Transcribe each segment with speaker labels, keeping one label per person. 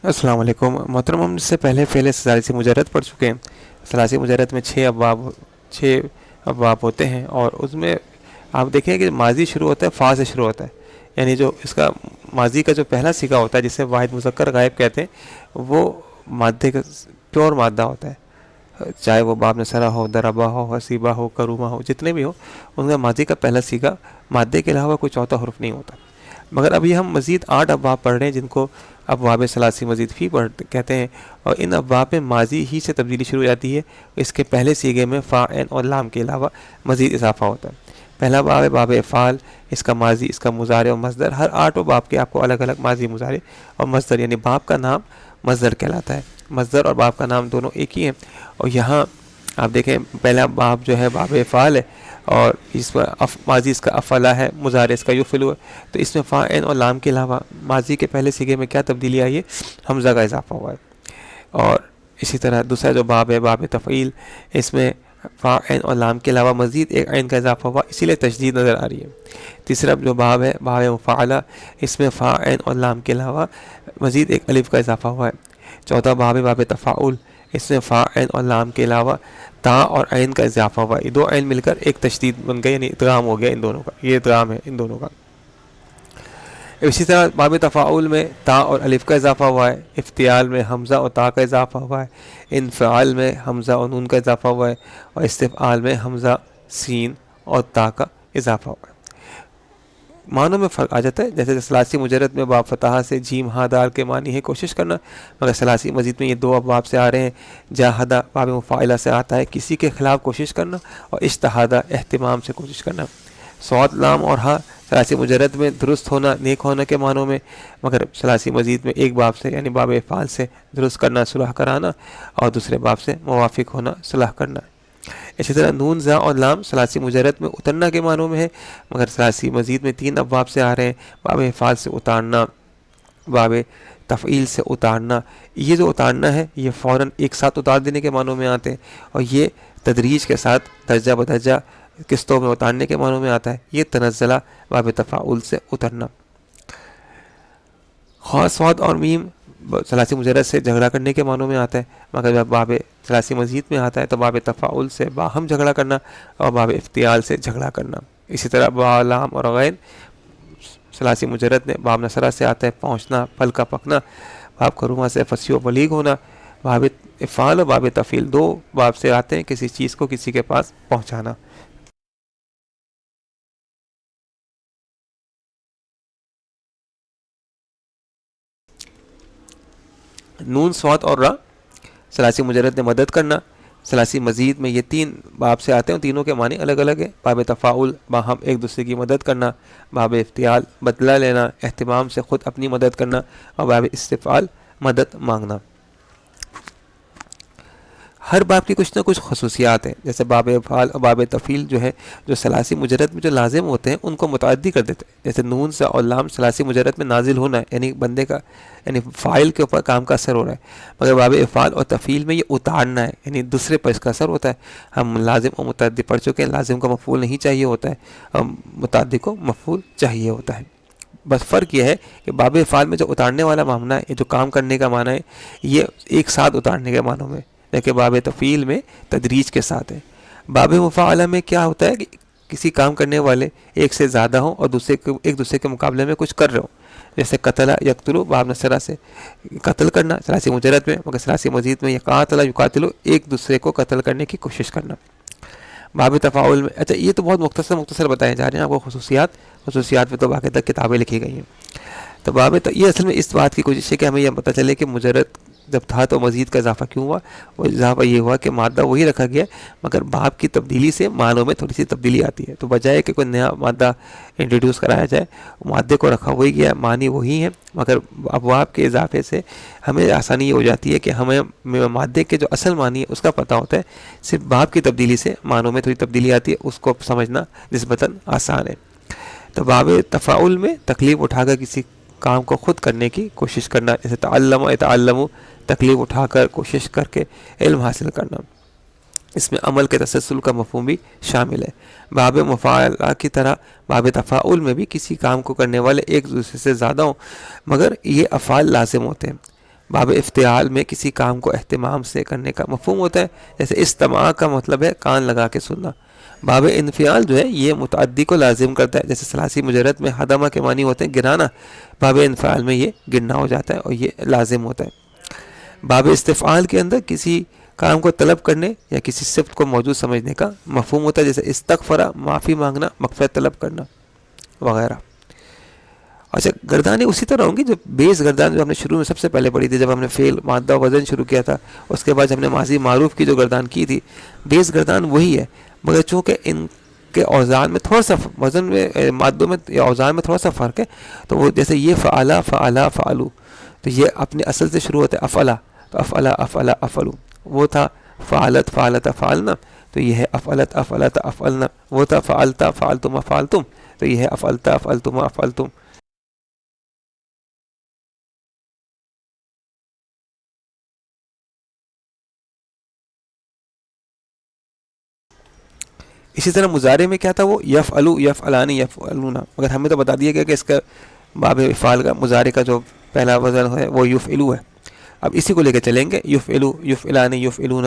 Speaker 1: السلام علیکم محترم، ہم اس سے پہلے ثلاثی مجرد پڑھ چکے ہیں۔ ثلاثی مجرد میں 6 ابواب ہوتے ہیں، اور اس میں آپ دیکھیں کہ ماضی شروع ہوتا ہے فا سے شروع ہوتا ہے، یعنی جو اس کا ماضی کا جو پہلا صیغہ ہوتا ہے جسے واحد مذکر غائب کہتے ہیں، وہ مادے کا پیور مادہ ہوتا ہے، چاہے وہ باب نصرہ ہو، دربہ ہو، حسیبہ ہو، کرومہ ہو، جتنے بھی ہو، ان کا ماضی کا پہلا صیغہ مادے کے علاوہ کوئی چوتھا حرف نہیں ہوتا۔ مگر ابھی ہم مزید 8 ابواب پڑھ رہے ہیں جن کو ابواب ثلاثی مزید فی کہتے ہیں، اور ان ابواب میں ماضی ہی سے تبدیلی شروع ہو جاتی ہے۔ اس کے پہلے سیغے میں فا، عین اور لام کے علاوہ مزید اضافہ ہوتا ہے۔ پہلا باب ہے باب افعال، اس کا ماضی، اس کا مضارع اور مصدر۔ ہر 8 باب کے آپ کو الگ الگ ماضی، مضارع اور مصدر، یعنی باب کا نام مصدر کہلاتا ہے۔ مصدر اور باب کا نام دونوں ایک ہی ہیں۔ اور یہاں آپ دیکھیں پہلا باب جو ہے باب افعال ہے، اور اس میں ماضی اس کا افعلہ ہے، مضارع اس کا یفعلو ہے۔ تو اس میں فا، عین اور لام کے علاوہ ماضی کے پہلے صیغے میں کیا تبدیلی آئی ہے؟ حمزہ کا اضافہ ہوا ہے۔ اور اسی طرح دوسرا جو باب ہے باب تفعیل، اس میں فا، عین اور لام کے علاوہ مزید ایک عین کا اضافہ ہوا، اسی لیے تشدید نظر آ رہی ہے۔ تیسرا جو باب ہے باب مفاعلہ، اس میں فا، عین اور لام کے علاوہ مزید ایک الف کا اضافہ ہوا ہے۔ چوتھا باب ہے باب تفاعل، اس میں فا، عین اور لام کے علاوہ تا اور عین کا اضافہ ہوا ہے۔ یہ 2 عین مل کر ایک تشدید بن گئی، یعنی ادغام ہو گیا ان دونوں کا، یہ ادغام ہے ان دونوں کا۔ اسی طرح باب تفاعل میں تا اور الف کا اضافہ ہوا ہے، افتعال میں حمزہ اور تا کا اضافہ ہوا ہے، انفعال میں حمزہ اور نون کا اضافہ ہوا ہے، اور استفعال میں حمزہ، سین اور تا کا اضافہ ہوا ہے۔ معنوں میں فرق آ جاتا ہے، جیسے ثلاثی مجرد میں باب فتحہ سے جیم ہا دال کے معنی ہے کوشش کرنا، مگر ثلاثی مزید میں یہ 2 ابواب سے آ رہے ہیں۔ جاہدہ باب مفاعلہ سے آتا ہے کسی کے خلاف کوشش کرنا، اور اجتہادہ اہتمام سے کوشش کرنا۔ صاد، لام اور ہا ثلاثی مجرد میں درست ہونا، نیک ہونا کے معنوں میں، مگر ثلاثی مزید میں ایک باب سے یعنی باب افعال سے درست کرنا، صلح کرانا، اور دوسرے باب سے موافق ہونا، صلح کرنا۔ اسی طرح نون، زا اور لام ثلاثی مجرد میں اترنا کے معنوں میں ہے، مگر ثلاثی مزید میں 3 ابواب سے آ رہے ہیں، باب افعال سے اتارنا، باب تفعیل سے اتارنا۔ یہ جو اتارنا ہے یہ فوراً ایک ساتھ اتار دینے کے معنوں میں آتے ہیں، اور یہ تدریج کے ساتھ درجہ بدرجہ قسطوں میں اتارنے کے معنوں میں آتا ہے۔ یہ تنزلہ باب تفاعل سے اترنا۔ خاص، صاد اور میم ثلاثی مجرد سے جھگڑا کرنے کے معنوں میں آتا ہے، مگر جب باب ثلاثی مزید میں آتا ہے تو باب تفاعل سے باہم جھگڑا کرنا، اور باب افتعال سے جھگڑا کرنا۔ اسی طرح با، لام اور غین ثلاثی مجرد میں باب نصرہ سے آتا ہے پہنچنا، پھل کا پکنا، باب کرومہ سے فصیح و بلیغ ہونا۔ باب افعال اور باب تفعیل 2 باب سے آتے ہیں کسی چیز کو کسی کے پاس پہنچانا۔ نون، صاد اور را ثلاثی مجرد میں مدد کرنا، ثلاثی مزید میں یہ 3 باب سے آتے ہیں، تینوں کے معنی الگ الگ ہیں۔ باب تفاعل باہم ایک دوسرے کی مدد کرنا، باب افتعال بدلہ لینا، اہتمام سے خود اپنی مدد کرنا، اور باب استفعال مدد مانگنا۔ ہر باب کی کچھ نہ کچھ خصوصیات ہیں، جیسے باب افعال اور باب تفعیل جو ہے، جو ثلاثی مجرد میں جو لازم ہوتے ہیں ان کو متعدی کر دیتے ہیں، جیسے نون سے اور لام ثلاثی مجرد میں نازل ہونا ہے، یعنی بندے کا یعنی فاعل کے اوپر کام کا اثر ہو رہا ہے، مگر باب افعال اور تفعیل میں یہ اتارنا ہے، یعنی دوسرے پر اس کا اثر ہوتا ہے۔ ہم لازم اور متعدی پڑھ چکے ہیں، لازم کا مفعول نہیں چاہیے ہوتا ہے، اور متعدی کو مفعول چاہیے ہوتا ہے۔ بس فرق یہ ہے کہ باب افعال میں جو اتارنے والا معنی ہے، جو کام کرنے کا معنی ہے، یہ ایک ساتھ اتارنے کے معنوں میں، لیکن باب تفعیل میں تدریج کے ساتھ ہے۔ باب مفاعلہ میں کیا ہوتا ہے کہ کسی کام کرنے والے ایک سے زیادہ ہوں اور ایک دوسرے کے مقابلے میں کچھ کر رہے ہوں، جیسے قتل یقتلو باب نصرہ سے قتل کرنا ثلاثی مجرد میں، مگر ثلاثی مزید میں یہ قاتل یقاتلو ایک دوسرے کو قتل کرنے کی کوشش کرنا۔ باب تفاعل میں اچھا یہ تو بہت مختصر بتائے جا رہے ہیں آپ کو، خصوصیات پہ تو باقاعدہ کتابیں لکھی گئی ہیں۔ تو یہ اصل میں اس بات کی کوشش ہے کہ ہمیں یہ پتہ چلے کہ مجرد جب تھا تو مزید کا اضافہ کیوں ہوا، اور اضافہ یہ ہوا کہ مادہ وہی رکھا گیا، مگر باب کی تبدیلی سے معنوں میں تھوڑی سی تبدیلی آتی ہے، تو بجائے کہ کوئی نیا مادہ انٹروڈیوس کرایا جائے، مادے کو رکھا وہی گیا، معنی وہی ہیں، مگر ابواب کے اضافے سے ہمیں آسانی یہ ہو جاتی ہے کہ ہمیں مادے کے جو اصل معنی ہے اس کا پتہ ہوتا ہے، صرف باب کی تبدیلی سے معنوں میں تھوڑی تبدیلی آتی ہے، اس کو سمجھنا نسبتاً آسان ہے۔ تو باب تفاعل میں تکلیف اٹھا کر کسی کام کو خود کرنے کی کوشش کرنا، جیسے تعلم تکلیف اٹھا کر کوشش کر کے علم حاصل کرنا، اس میں عمل کے تسلسل کا مفہوم بھی شامل ہے۔ باب مفاعلہ کی طرح باب تفاعل میں بھی کسی کام کو کرنے والے ایک دوسرے سے زیادہ ہوں، مگر یہ افعال لازم ہوتے ہیں۔ باب افتعال میں کسی کام کو اہتمام سے کرنے کا مفہوم ہوتا ہے، جیسے استماع کا مطلب ہے کان لگا کے سننا۔ باب انفعال جو ہے یہ متعدی کو لازم کرتا ہے، جیسے ثلاثی مجرد میں حدمہ کے معنی ہوتے ہیں گرانا، باب انفعال میں یہ گرنا ہو جاتا ہے اور یہ لازم ہوتا ہے۔ باب استفعال کے اندر کسی کام کو طلب کرنے یا کسی صفت کو موجود سمجھنے کا مفہوم ہوتا ہے، جیسے استغفرا معافی مانگنا، مغفرت طلب کرنا وغیرہ۔ اچھا، گردانیں اسی طرح ہوں گی جو بیس گردان جو ہم نے شروع میں سب سے پہلے پڑھی تھی جب ہم نے فعل مادہ وزن شروع کیا تھا، اس کے بعد ہم نے ماضی معروف کی جو گردان کی تھی، بیس گردان وہی ہے، مگر چونکہ ان کے اوزان میں تھوڑا سا وزن میں مادوں میں یا اوزان میں تھوڑا سا فرق ہے، تو وہ جیسے یہ فعلا فعلا فعلو، تو یہ اپنے اصل سے شروع ہوتا ہے افعلا، تو افعلا افعلا افعلو، وہ تھا فعلت فعلت فعلنا، تو یہ ہے افعلت افعلت افعلنا، وہ تھا فعلتا فعلتم فعلتم، تو یہ ہے افعلتا افعلتم افعلتم۔ اسی طرح مضارع میں کیا تھا، وہ یفعلو یفعلانی یفعلون، مگر ہمیں تو بتا دیا گیا کہ اس کا باب افعال کا مضارع کا جو پہلا وزن ہے وہ یفعلو ہے۔ اب اسی کو لے کے چلیں گے، یفعلو یفعلانی یفعلون،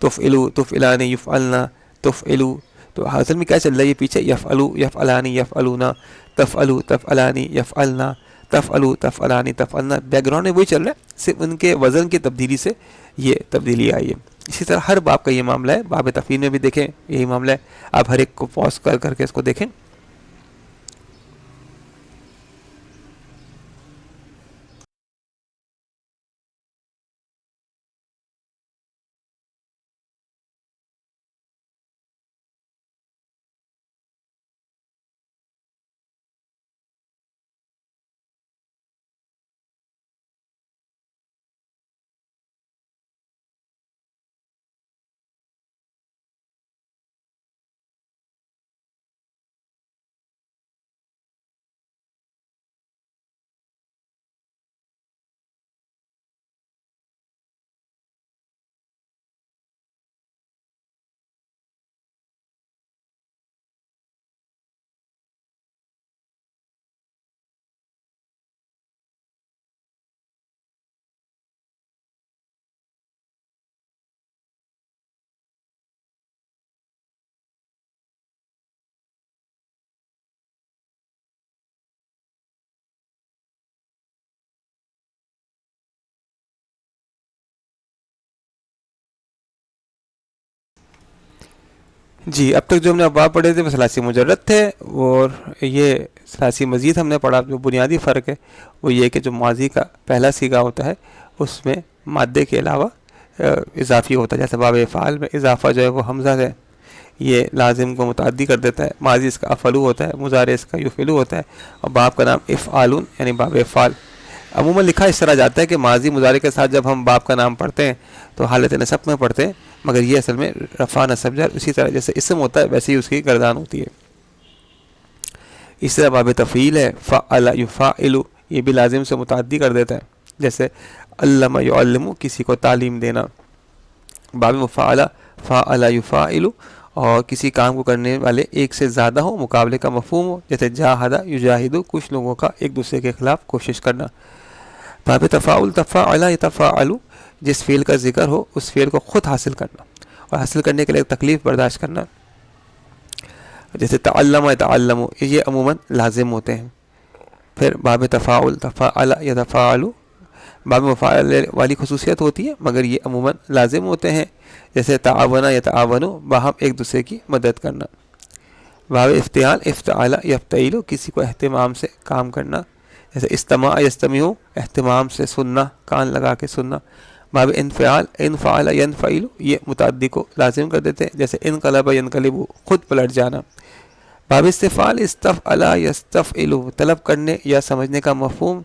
Speaker 1: تفعلو تفعلانی یفعلنا تفعلو، تو اصل میں کیا چل رہا ہے، یہ پیچھے یفعلو یفعلانی یفعلون، تفعلو تفعلانی یفعلنا تفعلو تفعلانی تفعلنا، بیک گراؤنڈ میں وہی چل رہا ہے، صرف ان کے وزن کی تبدیلی سے یہ تبدیلی آئی ہے۔ اسی طرح ہر باب کا یہ معاملہ ہے، باب تفعیل میں بھی دیکھیں یہی معاملہ ہے، آپ ہر ایک کو پوز کر کر کے اس کو دیکھیں۔ جی، اب تک جو ہم نے ابواب پڑھے تھے وہ ثلاثی مجرد تھے، اور یہ ثلاثی مزید ہم نے پڑھا۔ جو بنیادی فرق ہے وہ یہ کہ جو ماضی کا پہلا صیغہ ہوتا ہے اس میں مادے کے علاوہ اضافی ہوتا ہے، جیسے باب افعال میں اضافہ جو ہے وہ حمزہ ہے، یہ لازم کو متعدی کر دیتا ہے، ماضی اس کا افعلو ہوتا ہے، مضارع اس کا یفعلو ہوتا ہے، اور باب کا نام افعالون یعنی باب افعال۔ عموماً لکھا اس طرح جاتا ہے کہ ماضی مضارع کے ساتھ جب ہم باب کا نام پڑھتے ہیں تو حالت نصب میں پڑھتے ہیں، مگر یہ اصل میں رفع نصب جر اسی طرح جیسے اسم ہوتا ہے ویسے ہی اس کی گردان ہوتی ہے۔ اس طرح باب تفعیل ہے، فعل یفعل، یہ بھی لازم سے متعدی کر دیتا ہے، جیسے علم یعلم، کسی کو تعلیم دینا۔ باب مفعلہ فعل یفعل، اور کسی کام کو کرنے والے ایک سے زیادہ ہو، مقابلے کا مفہوم ہو، جیسے جاہد یجاہد، کچھ لوگوں کا ایک دوسرے کے خلاف کوشش کرنا۔ باب تفاعل تفاعل یتفاعل، جس فعل کا ذکر ہو اس فعل کو خود حاصل کرنا اور حاصل کرنے کے لیے تکلیف برداشت کرنا، جیسے تعلم یتعلم، یہ عموماً لازم ہوتے ہیں۔ پھر باب تفاعل تفاعل یتفاعل، باب مفاعل والی خصوصیت ہوتی ہے مگر یہ عموماً لازم ہوتے ہیں، جیسے تعاون یتعاون، باہم ایک دوسرے کی مدد کرنا۔ باب افتعال افتعال یفتعل، کسی کو اہتمام سے کام کرنا، جیسے استماع یستمع، اہتمام سے سننا، کان لگا کے سننا۔ باب انفعال انفعل ینفعل، یہ متعدی کو لازم کر دیتے ہیں، جیسے انقلب ینقلب، خود پلٹ جانا۔ باب استفعال استفعل یستفعل، طلب کرنے یا سمجھنے کا مفہوم،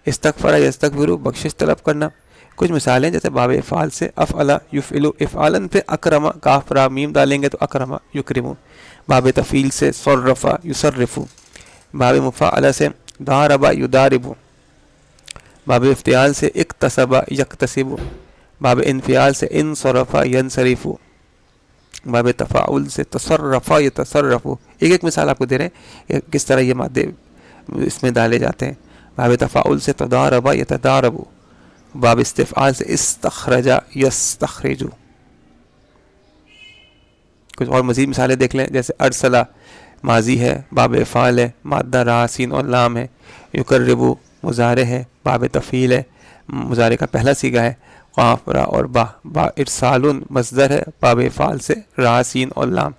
Speaker 1: استغفر یستغفر، بخشش طلب کرنا۔ کچھ مثالیں جیسے باب افعال سے افعل یفعل افعالا، پھر اکرم کاف را میم ڈالیں گے تو اکرم یکرم۔ باب تفعیل سے صرف یصرف۔ باب مفعل سے ضارب یضارب۔ باب افتعال سے اکتسب یکتسب۔ باب انفعال سے انصرف ینصرف۔ باب تفاعل سے تصرف یتصرف۔ ایک ایک مثال آپ کو دے رہے ہیں کہ کس طرح یہ مادے اس میں ڈالے جاتے ہیں۔ باب تفاعل سے تضارب یتضارب، باب استفعال سے استخرجا یستخرجو. کچھ اور مزید مثالیں دیکھ لیں، جیسے ارسلہ ماضی ہے، باب افعال ہے، مادہ را سین اور لام ہے. یقربو مضارع ہے، باب تفعیل ہے، مضارع کا پہلا صیغہ ہے. قاف را اور با، با ارسالن مصدر ہے، باب افعال سے را سین اور لام.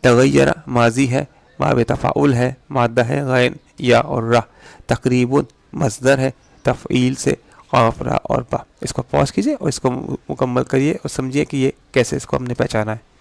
Speaker 1: تغیر ماضی ہے، باب تفاعل ہے، مادہ ہے غین یا اور را. تقریب مصدر ہے، تفعیل سے قاف را اور با. اس کو پاز کیجئے اور اس کو مکمل کریے اور سمجھیے کہ یہ کیسے اس کو ہم نے پہچانا ہے.